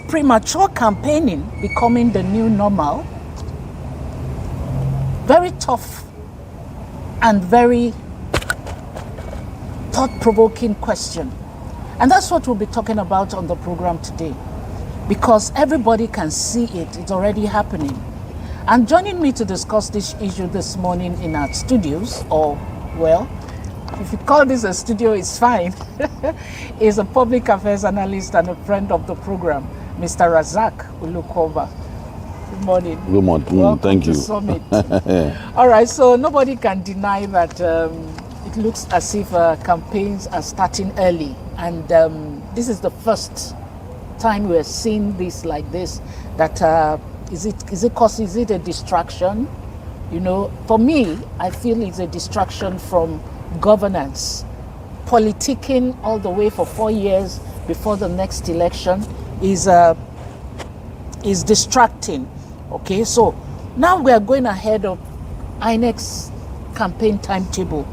premature campaigning becoming the new normal? Very tough and very thought-provoking question. And that's what we'll be talking about on the program today, because everybody can see it. It's already happening. And joining me to discuss this issue this morning in our studios, or, well, if you call this a studio, it's fine, is a public affairs analyst and a friend of the program, Mr. Razak Ulukoba. Good morning. Good morning. Welcome Thank to you. Summit. All right, so nobody can deny that it looks as if campaigns are starting early, and this is the first time we're seeing this like this. That is it a distraction? You know, for me, I feel it's a distraction from governance. Politicking all the way for 4 years before the next election is distracting. Okay, so now we are going ahead of INEC's campaign timetable.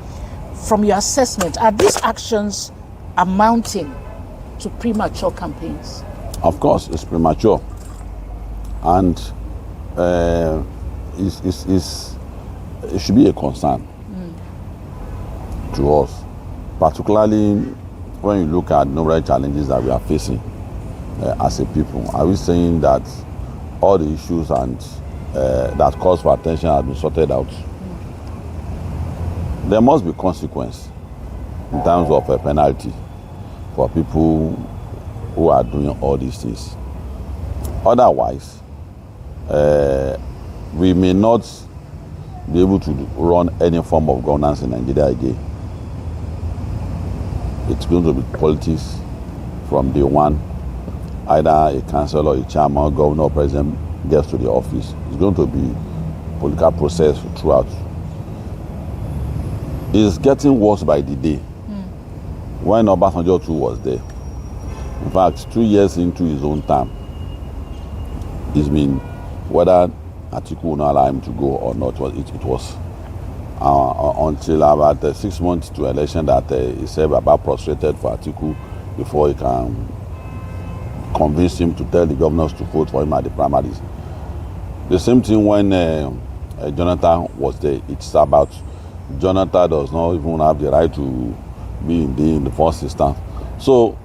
From your assessment, are these actions amounting to premature campaigns? Of course, it's premature, and it should be a concern to us, particularly when you look at numerous challenges that we are facing as a people. Are we saying that all the issues and that cause for attention have been sorted out? There must be consequence in terms of a penalty for people who are doing all these things. Otherwise, we may not be able to run any form of governance in Nigeria again. It's going to be politics from day one. Either a councillor, a chairman, governor, president gets to the office. It's going to be political process throughout. It's getting worse by the day. When Obasanjo too was there, in fact, 2 years into his own term, it's been whether Atiku will not allow him to go or not. It was until about 6 months to election that he said about prostrated for Atiku before he can convince him to tell the governors to vote for him at the primaries. The same thing when Jonathan was there. It's about Jonathan does not even have the right to be in the first instance. So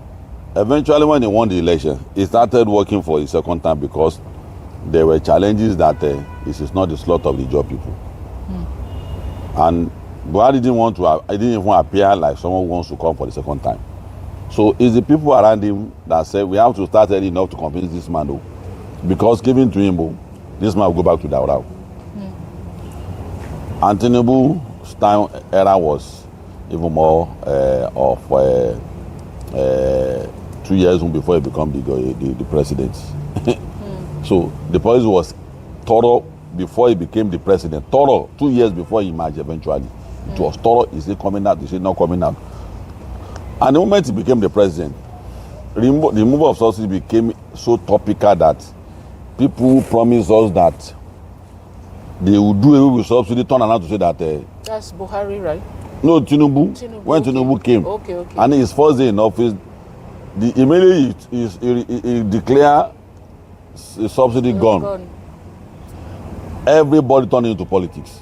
eventually when he won the election, he started working for his second time because there were challenges that this is not the slot of the job people. And Buhari didn't even appear like someone who wants to come for the second time. So it's the people around him that said we have to start early enough to convince this man, though, because giving to him, this man will go back to Daura. And Tinubu's time era was even more of 2 years before he became the president. So the policy was thorough before he became the president. Thorough 2 years before he emerged eventually. It was thorough. Is it coming out? Is it not coming out? And the moment he became the president, the removal of subsidy became so topical that people promised us that they would do away with subsidy, turn around to say that... That's Buhari, right? No, Tinubu. When Tinubu came. Okay. And his first day in office, immediately he declared the subsidy gone. Everybody turned into politics.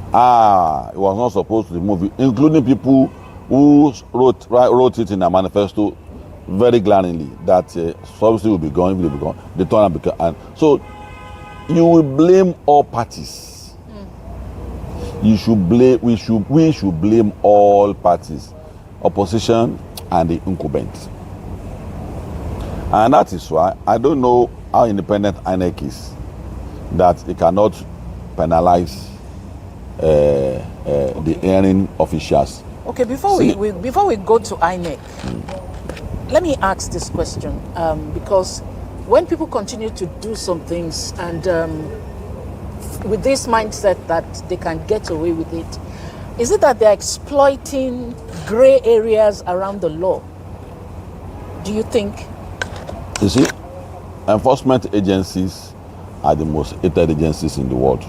It was not supposed to be moving, including people who wrote it in a manifesto very glaringly that subsidy will be gone, They turn and so you will blame all parties. We should blame all parties, opposition and the incumbent. And that is why I don't know how independent INEC is, that it cannot penalize the hearing officials. Okay, before we go to INEC, let me ask this question, because when people continue to do some things and with this mindset that they can get away with it, is it that they're exploiting gray areas around the law? Do you think? You see, enforcement agencies are the most hated agencies in the world.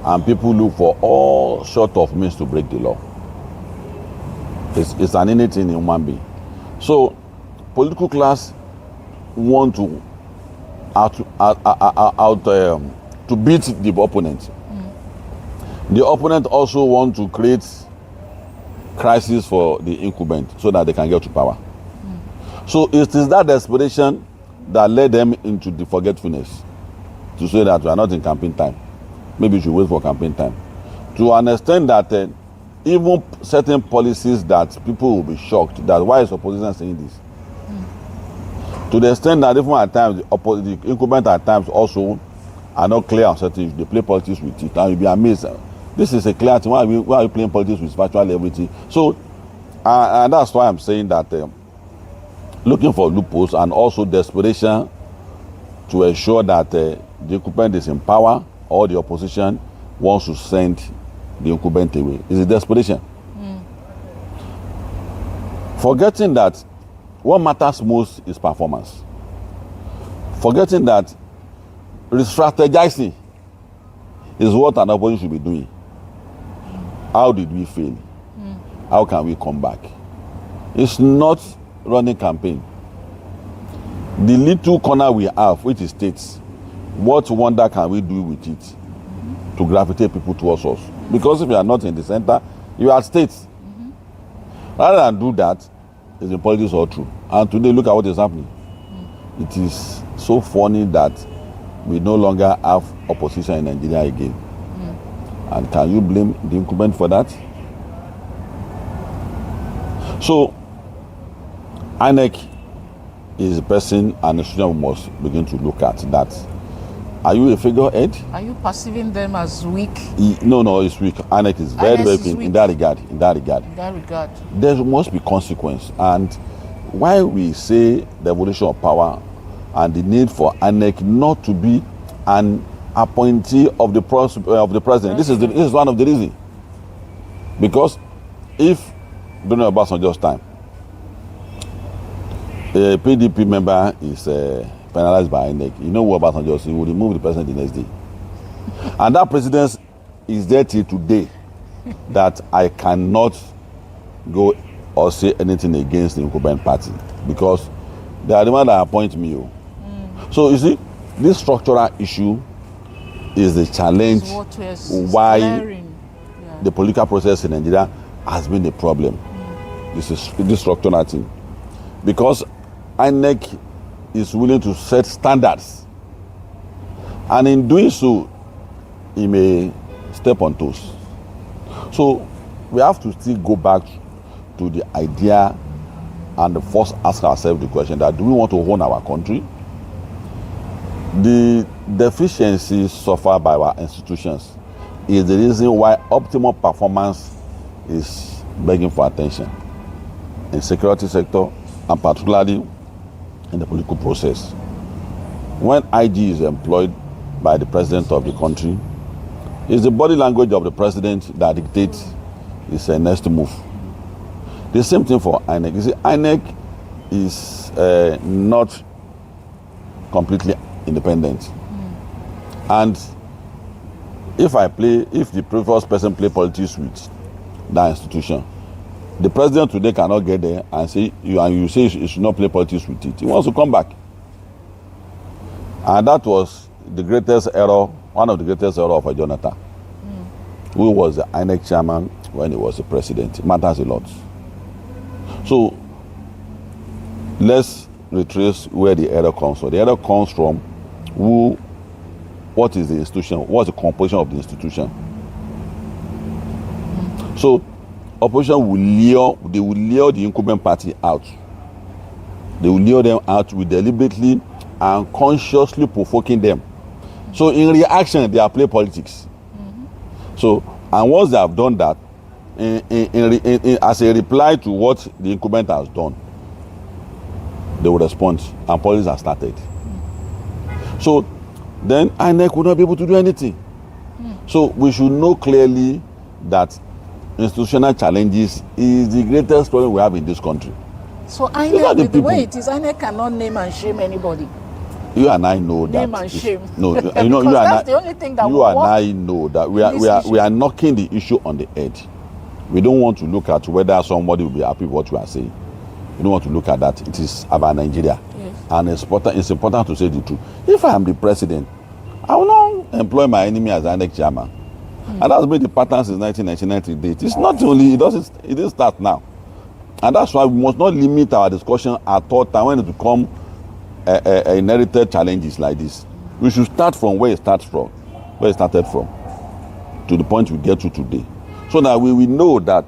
And people look for all sorts of means to break the law. It's an innate in human being. So, political class want to to beat the opponent. The opponent also want to create crisis for the incumbent so that they can get to power. So it is that desperation that led them into the forgetfulness to say that we are not in campaign time. Maybe we should wait for campaign time. To understand that even certain policies that people will be shocked that why is opposition saying this? To the extent that even at times the incumbent at times also are not clear on certain issues. They play politics with it, and you'll be amazed. This is a clear thing. Why are we playing politics with virtually everything? So, and that's why I'm saying that looking for loopholes and also desperation to ensure that the incumbent is in power or the opposition wants to send the incumbent away is a desperation. Forgetting that what matters most is performance. Forgetting that re-strategizing is what an opposition should be doing. How did we fail? How can we come back? It's not running campaign. The little corner we have, which is states, what wonder can we do with it to gravitate people towards us? Because if you are not in the center, you are states. Rather than do that, it's in politics all through. And today, look at what is happening. It is so funny that we no longer have opposition in Nigeria again. And can you blame the incumbent for that? So, INEC is a person and a student we must begin to look at that. Are you a figurehead? Are you perceiving them as weak? No, it's weak. INEC is very weak in that regard. In that regard. There must be consequence. And why we say the evolution of power and the need for INEC not to be an appointee of the president. This is one of the reasons. Because if during Obasanjo's time, a PDP member is penalized by INEC, you know what Obasanjo said? He will remove the president the next day. And that president is there till today that I cannot go or say anything against the incumbent party because they are the one that appoint me. So you see, this structural issue is the challenge why the political process in Nigeria has been a problem. This is this structural thing. Because INEC is willing to set standards. And in doing so, he may step on toes. So we have to still go back to the idea and first ask ourselves the question that do we want to own our country? The deficiencies suffered by our institutions is the reason why optimal performance is begging for attention in security sector and particularly in the political process. When IG is employed by the president of the country, it's the body language of the president that dictates his next move. The same thing for INEC. You see, INEC is not completely independent. And if the previous person play politics with that institution, the president today cannot get there and say you say you should not play politics with it. He wants to come back. And that was the greatest error, one of the greatest error of Jonathan, who was the INEC chairman when he was the president. It matters a lot. So let's retrace where the error comes from. The error comes from what is the institution, what's the composition of the institution. So opposition will lure the incumbent party out. They will lure them out with deliberately and consciously provoking them. So in reaction, they are playing politics. So, and once they have done that, as a reply to what the incumbent has done, they will respond, and politics have started. So then INEC will not be able to do anything. So we should know clearly that institutional challenges is the greatest problem we have in this country. So INEC, with the way it is, INEC cannot name and shame anybody. You and I know that. Name and shame. No, you know, you that's the only thing that you and I know that we are knocking the issue on the head. We don't want to look at whether somebody will be happy with what we are saying. We don't want to look at that. It is about Nigeria. Yes. And it's important to say the truth. If I am the president, I will not employ my enemy as INEC chairman. And that's been the pattern since 1999 to date. It's not only, it didn't start now. And that's why we must not limit our discussion at all time when it becomes inherited challenges like this. We should start from where it started from, to the point we get to today. So that we will know that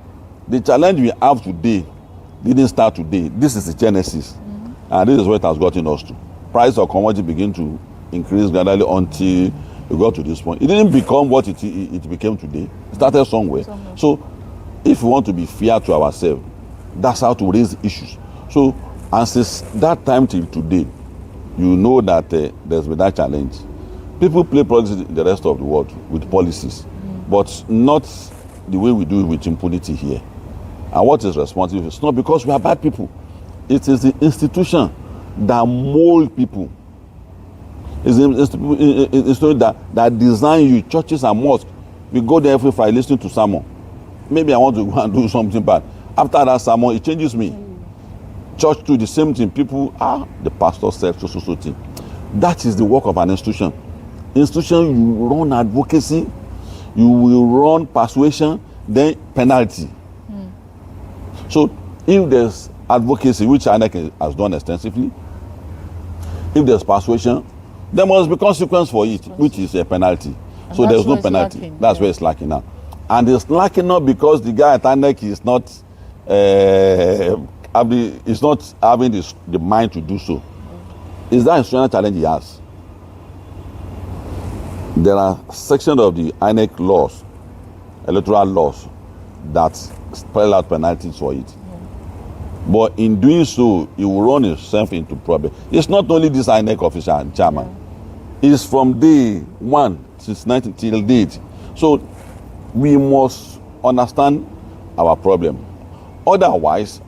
the challenge we have today didn't start today. This is the genesis. And this is what has gotten us to. Price of commodity begin to increase gradually until we got to this point. It didn't become what it became today. It started somewhere. So if we want to be fair to ourselves, that's how to raise issues. So, and since that time till today, you know that there's been that challenge. People play politics in the rest of the world with policies, but not the way we do it with impunity here. And what is responsible? It's not because we are bad people. It is the institution that mold people. It's the institution that design you. Churches and mosques. We go there every Friday listening to sermon. Maybe I want to go and do something bad. After that sermon, it changes me. Church do the same thing. People, the pastor said so thing. That is the work of an institution. Institution, you run advocacy, you will run persuasion, then penalty. So if there's advocacy, which INEC has done extensively, if there's persuasion, there must be consequence for it, which is a penalty. And so there's no penalty. Lacking, that's where it's lacking now. And it's lacking not because the guy at INEC is not having the mind to do so. Is that institutional challenge he has? There are sections of the INEC laws, electoral laws, that spell out penalties for it. But in doing so, he will run himself into problem. It's not only this INEC officer and chairman. It's from day one since 19 till date. So we must understand our problem. Otherwise,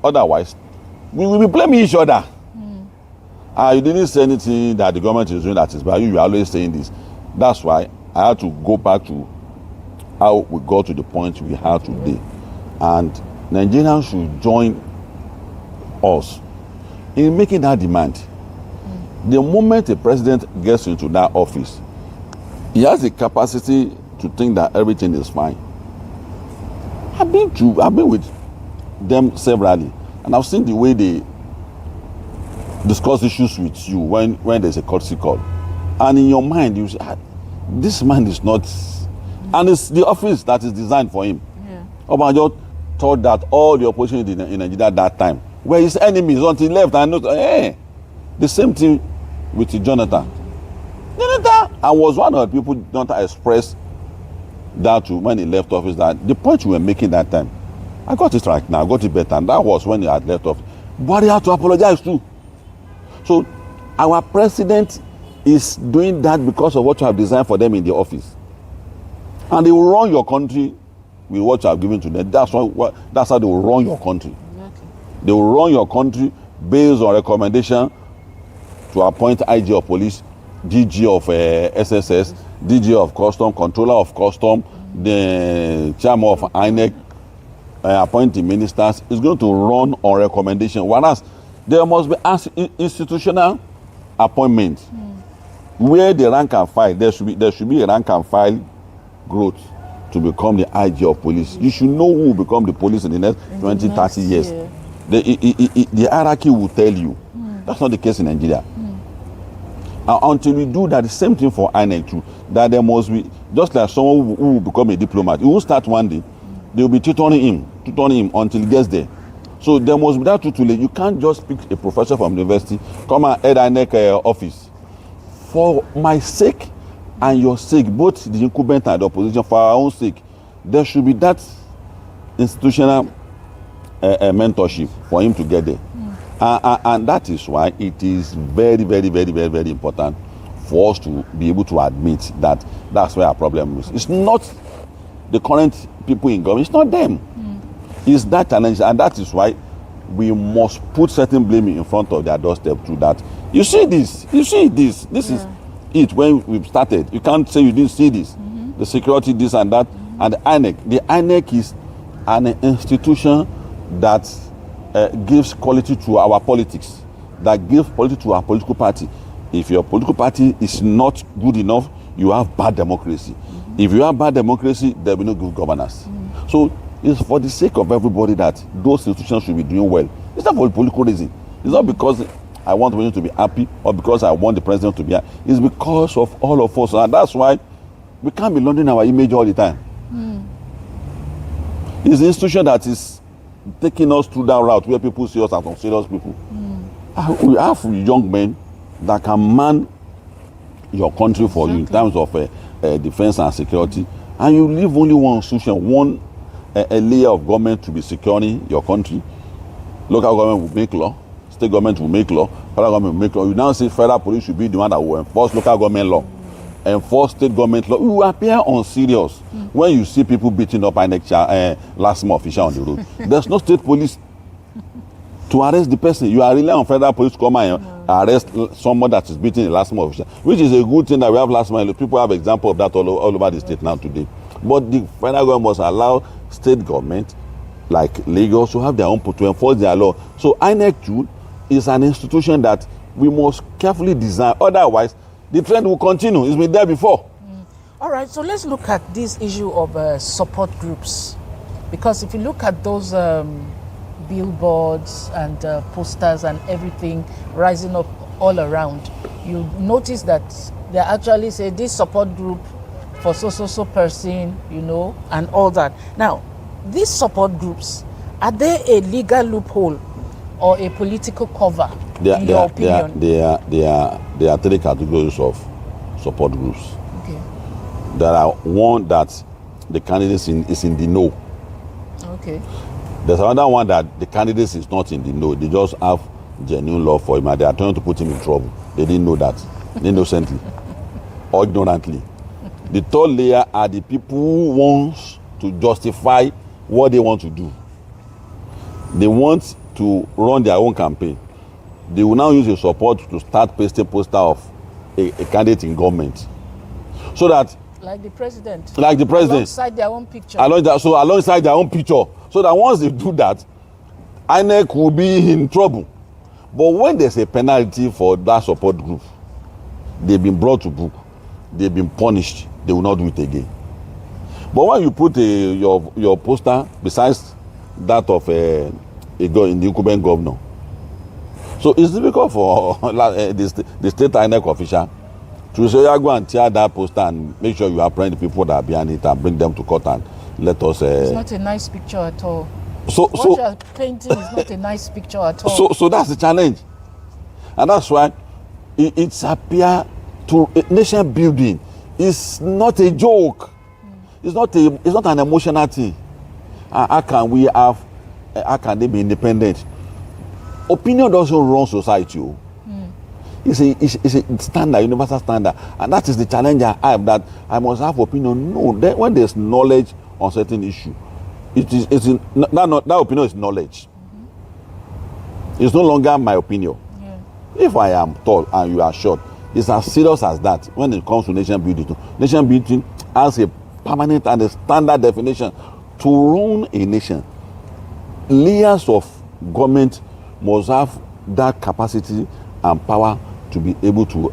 we will be blaming each other. You didn't say anything that the government is doing that is bad. You are always saying this. That's why I had to go back to how we got to the point we have today. And Nigerians should join us in making that demand. The moment a president gets into that office, he has the capacity to think that everything is fine. I've been with them severally, and I've seen the way they discuss issues with you when there's a courtesy call. And in your mind, you say, this man is not, and it's the office that is designed for him. Obanjo thought that all the opposition in Nigeria at that time were his enemies until he left. And the same thing with Jonathan. I was one of the people Jonathan expressed that to when he left office, that the point you were making that time, I got it right now, I got it better. And that was when he had left office. But he had to apologize too. So our president is doing that because of what you have designed for them in the office. And they will run your country with what you have given to them. That's how they will run your country. Exactly. They will run your country based on recommendation to appoint IG of police, DG of SSS, DG of custom, controller of custom, the chairman of INEC, appointing ministers. Is going to run on recommendation. Whereas there must be institutional appointments where the rank and file, there should be a rank and file growth to become the IG of police. You should know who will become the police in the next 20, 30 years. The hierarchy will tell you. That's not the case in Nigeria. Until we do that, the same thing for INEC too. That there must be, just like someone who will become a diplomat, he will start one day, they will be tutoring him until he gets there. So there must be that tutelage. You can't just pick a professor from the university, come and head INEC office. For my sake and your sake, both the incumbent and the opposition, for our own sake, there should be that institutional mentorship for him to get there. And that is why it is very, very, very, very, very important for us to be able to admit that that's where our problem is. It's not the current people in government, it's not them. It's that challenge, and that is why we must put certain blame in front of their doorstep to that. You see this, this is it when we started. You can't say you didn't see this. The security, this and that, and the INEC is an institution that gives quality to our politics. that gives politics to a political party. If your political party is not good enough, you have bad democracy. If you have bad democracy, there will be no good governance. So it's for the sake of everybody that those institutions should be doing well. It's not for a political reason. It's not because I want the president to be happy or because I want the president to be happy. It's because of all of us. And that's why we can't be laundering our image all the time. It's the institution that is taking us through that route where people see us as unserious people. We have young men that can man your country for you in terms of defense and security, and you leave only one institution, a layer of government to be securing your country. Local government will make law, state government will make law, federal government will make law. You now say federal police should be the one that will enforce local government law, enforce state government law. You appear unserious when you see people beating up an last month official on the road. There's no state police to arrest the person. You are relying on federal police to come and arrest someone that is beating a last month official, which is a good thing that we have last month. People have example of that all over the state now today. But the federal government must allow state government like Lagos to have their own to enforce their law. So INEC too is an institution that we must carefully design. Otherwise, the trend will continue. It's been there before. All right, so let's look at this issue of support groups. Because if you look at those billboards and posters and everything rising up all around, you notice that they actually say this support group for so person, you know, and all that. Now, these support groups, are they a legal loophole or a political cover, in your opinion? There are three categories of support groups. Okay. There are one that the candidate is in the know. Okay. There's another one that the candidate is not in the know. They just have genuine love for him and they are trying to put him in trouble. They didn't know that innocently or ignorantly. The third layer are the people who want to justify what they want to do. They want to run their own campaign. They will now use your support to start pasting poster of a candidate in government. So that like the president. Alongside their own picture. Alongside their own picture. So that once they do that, INEC will be in trouble. But when there's a penalty for that support group, they've been brought to book, they've been punished, they will not do it again. But when you put your poster besides that of a the incumbent governor, so it's difficult for the state INEC official to say, go and tear that poster and make sure you apprehend the people that are behind it and bring them to court and let us. It's not a nice picture at all. What you're painting is not a nice picture at all. So that's the challenge, and that's why it's appear to nation building. It's not a joke. It's not an emotional thing. How can they be independent? Opinion doesn't run society. It's a standard, universal standard, and that is the challenge I have, that I must have opinion. No, when there's knowledge on certain issue, that opinion is knowledge. It's no longer my opinion. Yeah. If I am tall and you are short, it's as serious as that when it comes to nation building. Nation building has a permanent and a standard definition. To run a nation, layers of government must have that capacity and power to be able to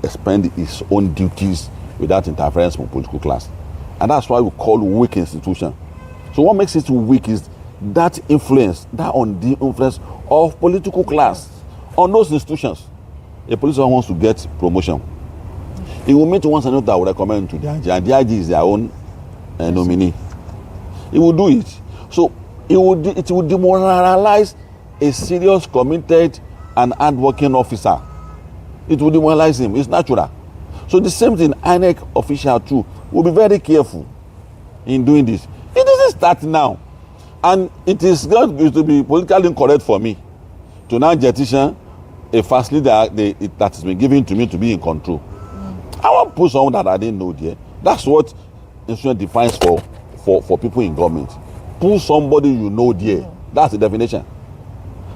expend its own duties without interference from political class. And that's why we call weak institution. So what makes it weak is that influence, that undue influence of political class on those institutions. A policeman wants to get promotion. He will meet one senator that will recommend to the IG, and the IG is their own nominee. He will do it. So it will demoralize a serious, committed, and hard-working officer. It will demoralize him. It's natural. So the same thing, INEC official too will be very careful in doing this. It doesn't start now, and it is going to be politically incorrect for me to now jettison a facility that has been given to me to be in control. I want to put someone that I didn't know there. That's what institution defines for people in government. Put somebody you know there. That's the definition.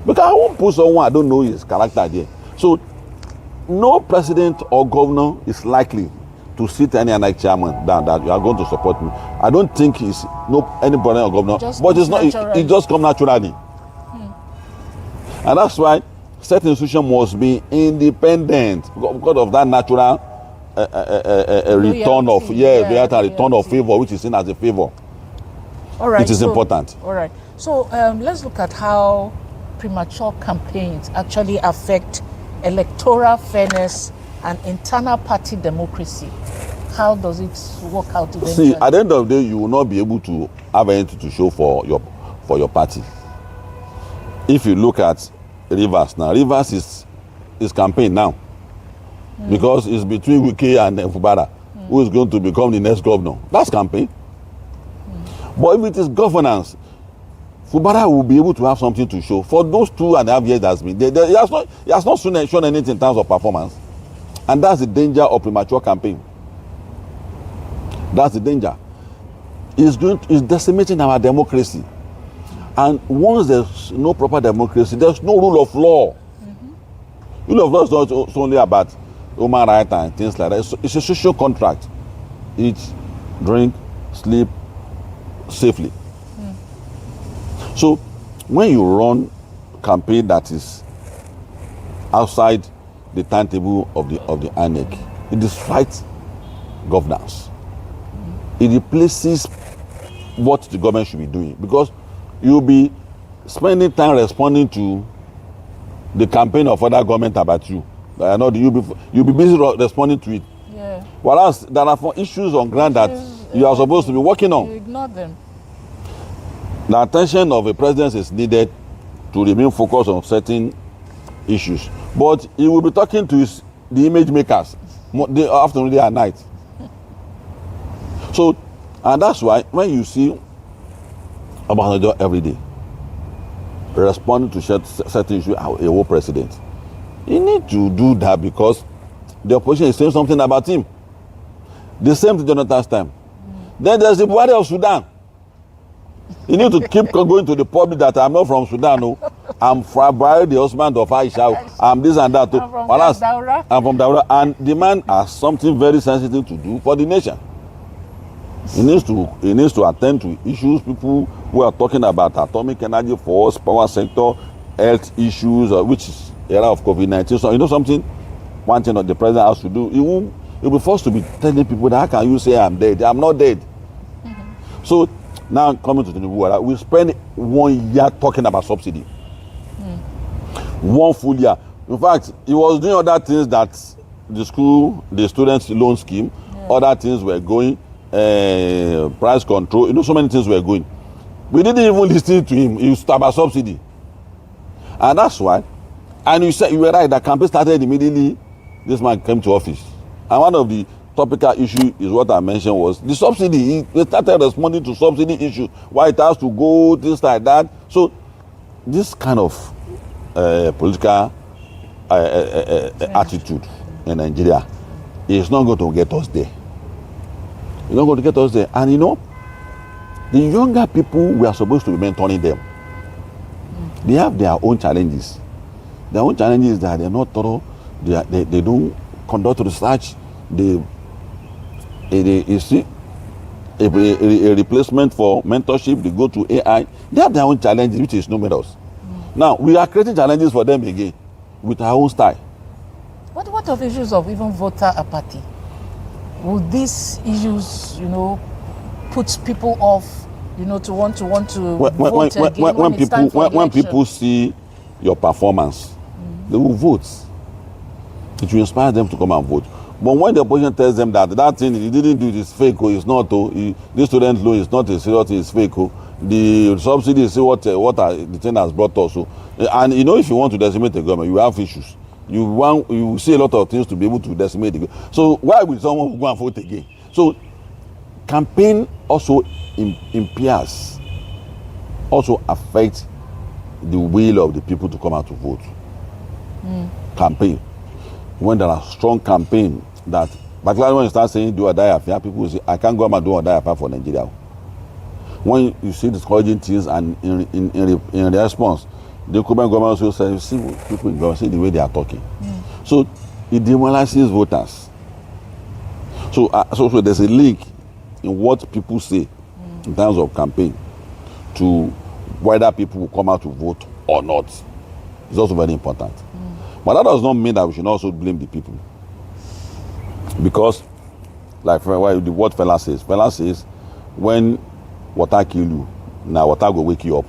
Because I won't put someone I don't know his character there. So no president or governor is likely to sit any INEC chairman down that you are going to support me. I don't think it's any president or governor, but it's not. It just comes naturally. And that's why certain institution must be independent because of that natural return of return of favor, which is seen as a favor. All right, it is important. All right. So let's look at how premature campaigns actually affect electoral fairness and internal party democracy. How does it work out eventually? See, at the end of the day, you will not be able to have anything to show for your party. If you look at Rivers now, Rivers is campaign now because it's between Wike and Fubara, who is going to become the next governor. That's campaign. But if it is governance, Fubara will be able to have something to show. For those 2.5 years that's been, he has not shown anything in terms of performance. And that's the danger of premature campaign. That's the danger. It's decimating our democracy. And once there's no proper democracy, there's no rule of law. Rule of law is not only about human rights and things like that. It's a social contract. Eat, drink, sleep safely. So when you run campaign that is outside the timetable of the INEC, it destroys governance. It replaces what the government should be doing, because you'll be spending time responding to the campaign of other government about you. You'll be busy responding to it. Yeah. Whereas there are issues on ground that you are supposed to be working on. You ignore them. The attention of a president is needed to remain focused on certain issues. But he will be talking to the image makers afternoon, day and night. So, and that's why when you see Obasanjo every day responding to certain issues, a whole president, you need to do that because the opposition is saying something about him. The same to Jonathan's time. Then there's the Buhari of Sudan. You need to keep going to the public that I'm not from Sudan. No, I'm from Buhari, the husband of Aisha. I'm this and that. I'm from Daura. And the man has something very sensitive to do for the nation. He needs to attend to issues. People who are talking about atomic energy force, power sector, health issues, which is era of COVID-19. So you know something? One thing that the president has to do, he will be forced to be telling people that how can you say I'm dead? I'm not dead. So now coming to Tinubu, we spend 1 year talking about subsidy. 1 full year. In fact, he was doing other things that the students' loan scheme, other things were going, price control, so many things were going. We didn't even listen to him. He used to talk about subsidy. And that's why, and you were right, the campaign started immediately this man came to office. And one of the topical issue is what I mentioned was the subsidy. He started responding to subsidy issue, why it has to go, this like that. So this kind of political attitude in Nigeria is not going to get us there. It's not going to get us there. And the younger people, we are supposed to be mentoring them. They have their own challenges. Their own challenges is that they're not thorough, they don't conduct research, you see a replacement for mentorship, they go to AI. They have their own challenges, which is numerous. Now we are creating challenges for them again with our own style. What of issues of even voter apathy? Will these issues, put people off, to want to vote again when people see your performance, they will vote. It will inspire them to come and vote. But when the opposition tells them that thing he didn't do, it is fake, it's not, this student loan is not a serious thing, it's fake, the subsidy is what the thing has brought us. And if you want to decimate the government, you have issues. You see a lot of things to be able to decimate the government. So why will someone go and vote again? So campaign also impairs, also affects the will of the people to come out to vote. Campaign. When there are strong campaign that, particularly when you start saying do or die affair, people will say, I can't go and do or die affair for Nigeria. When you see discouraging things and in response, the Cuban government also says, see people in government, see the way they are talking. So it demoralizes voters. So there's a link in what people say in terms of campaign to whether people will come out to vote or not. It's also very important. But that does not mean that we should also blame the people. Because, like what fella says, when water kill you, now water go wake you up.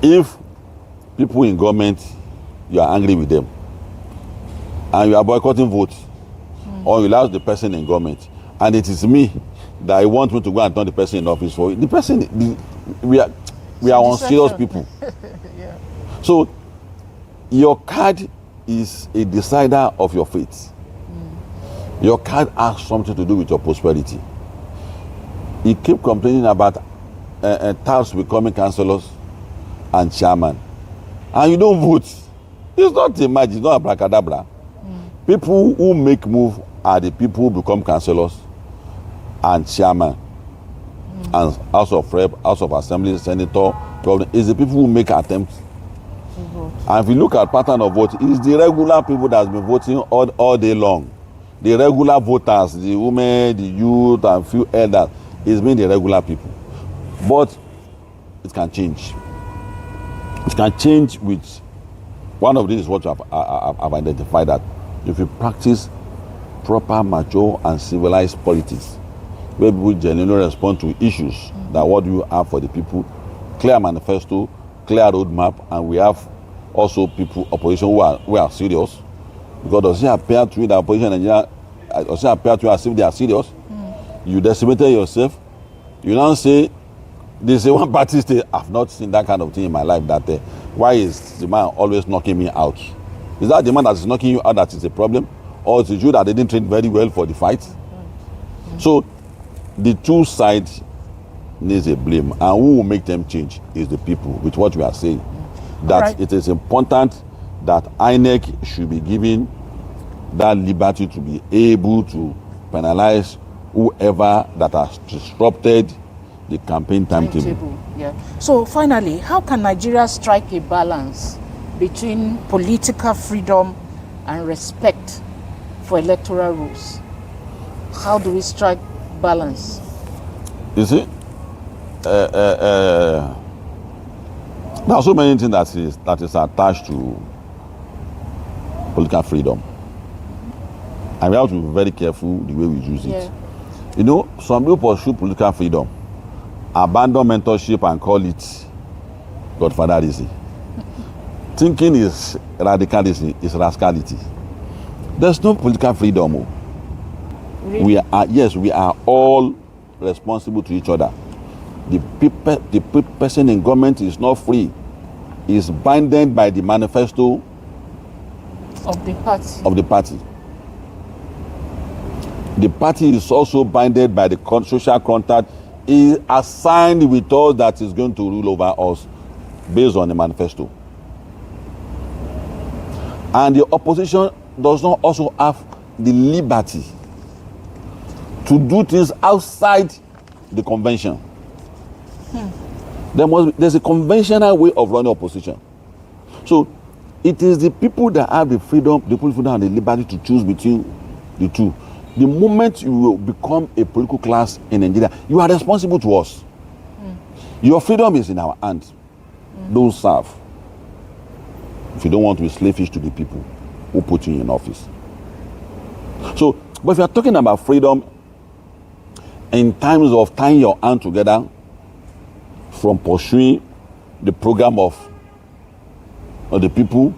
If people in government, you are angry with them, and you are boycotting votes, or you lost the person in government, and it is me that I want me to go and turn the person in office for the person, we are unserious people. Yeah. So your card is a decider of your fate. Your card has something to do with your prosperity. You keep complaining about touts becoming councillors and chairman, and you don't vote. It's not a magic, it's not abracadabra. People who make move are the people who become councillors and chairman and House of Rep, House of Assembly, Senator, Governor. Is the people who make attempts. And if you look at pattern of vote, it's the regular people that's been voting all day long. The regular voters, the women, the youth, and few elders, it's been the regular people. But it can change. It can change with one of these is what I've identified, that if you practice proper, mature, and civilized politics, where people genuinely respond to issues, that what do you have for the people, clear manifesto, clear roadmap, and we have also people, opposition who are serious. Because does it appear to you that opposition in Nigeria, does it appear to you as if they are serious? You decimated yourself. You don't say, they say one party say, I've not seen that kind of thing in my life, that why is the man always knocking me out? Is that the man that is knocking you out that is a problem? Or is it you that they didn't train very well for the fight? So the two sides needs a blame, and who will make them change is the people, with what we are saying. That right. It is important that INEC should be given that liberty to be able to penalize whoever that has disrupted the campaign timetable. Yeah. So finally, how can Nigeria strike a balance between political freedom and respect for electoral rules? How do we strike balance? You see, there are so many things that is attached to political freedom, and we have to be very careful the way we use it. Yeah. You know, some people pursue political freedom, abandon mentorship, and call it godfatherism. Thinking is radicalism, is rascality. There's no political freedom. Really? We are all responsible to each other. The person in government is not free. Is binded by the manifesto of the party. The party is also binded by the social contract is assigned with us that is going to rule over us based on the manifesto. And the opposition does not also have the liberty to do things outside the convention. There's a conventional way of running opposition. So it is the people that have the freedom, and the liberty to choose between the two. The moment you will become a political class in Nigeria, you are responsible to us. Your freedom is in our hands. Don't serve if you don't want to be slavish to the people who put you in office. So, but if you are talking about freedom in terms of tying your hand together from pursuing the program of the people,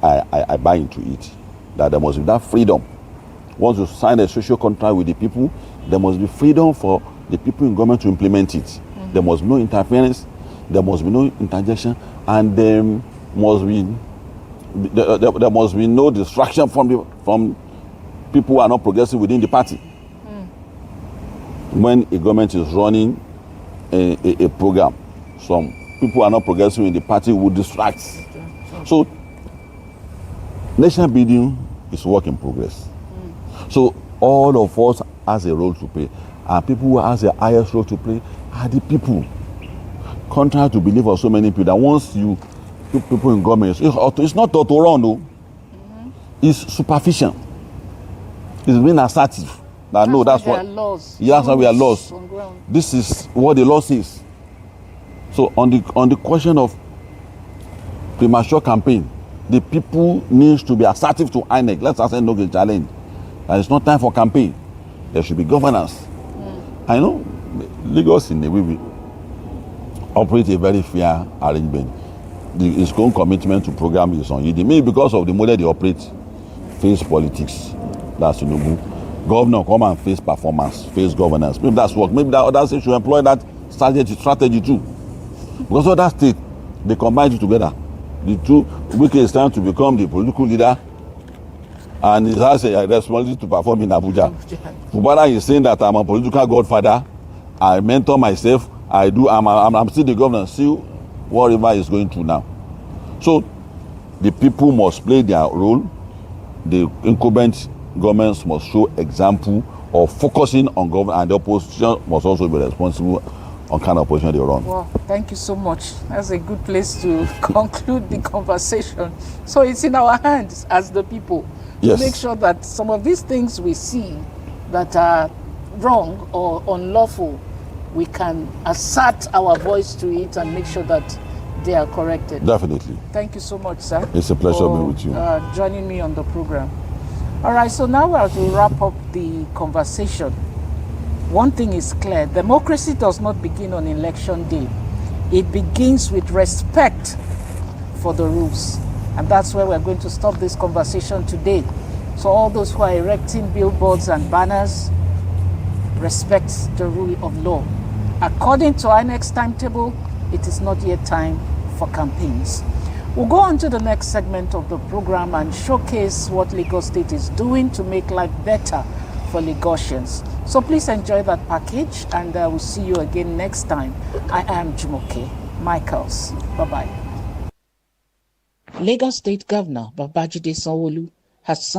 I buy into it. That there must be that freedom. Once you sign a social contract with the people, there must be freedom for the people in government to implement it. There must be no interference, there must be no interjection, and there must be no distraction from people who are not progressive within the party. When a government is running a program, some people who are not progressive in the party will distract. So nation building is work in progress. So all of us has a role to play, and people who has the highest role to play are the people. Contrary to belief of so many people that once you put people in government, it's not to run, no. It's superficial. It's being assertive. That's what laws. Yeah, that's why we are lost. This is what the law says. So on the question of premature campaign, the people needs to be assertive to INEC. Let's say no challenge. And it's not time for campaign. There should be governance. I know Lagos in a way we operate a very fair arrangement. Its own commitment to program is on it. Maybe because of the model they operate, face politics. That's governor come and face performance, face governance. Maybe that's work. Maybe that other state should employ that strategy too. Because other state they combine it together. The two Wike is trying to become the political leader, and he has a responsibility to perform in Abuja. Fubara is saying that I'm a political godfather. I mentor myself. I'm still the governor. See whatever is going through now. So the people must play their role. The incumbent governments must show example of focusing on government, and the opposition must also be responsible on kind of position they run. Well, thank you so much. That's a good place to conclude the conversation. So it's in our hands as the people to make sure that some of these things we see that are wrong or unlawful, we can assert our voice to it and make sure that they are corrected. Definitely. Thank you so much, sir. It's a pleasure being with you. Joining me on the program. All right, so now as we wrap up the conversation, one thing is clear: democracy does not begin on election day. It begins with respect for the rules. And that's where we're going to stop this conversation today. So all those who are erecting billboards and banners, respect the rule of law. According to our next timetable, it is not yet time for campaigns. We'll go on to the next segment of the program and showcase what Lagos State is doing to make life better for Lagosians. So please enjoy that package, and we'll see you again next time. I am Jumoke Michaels. Bye-bye. Lagos State Governor Babajide Sanwo-Olu has signed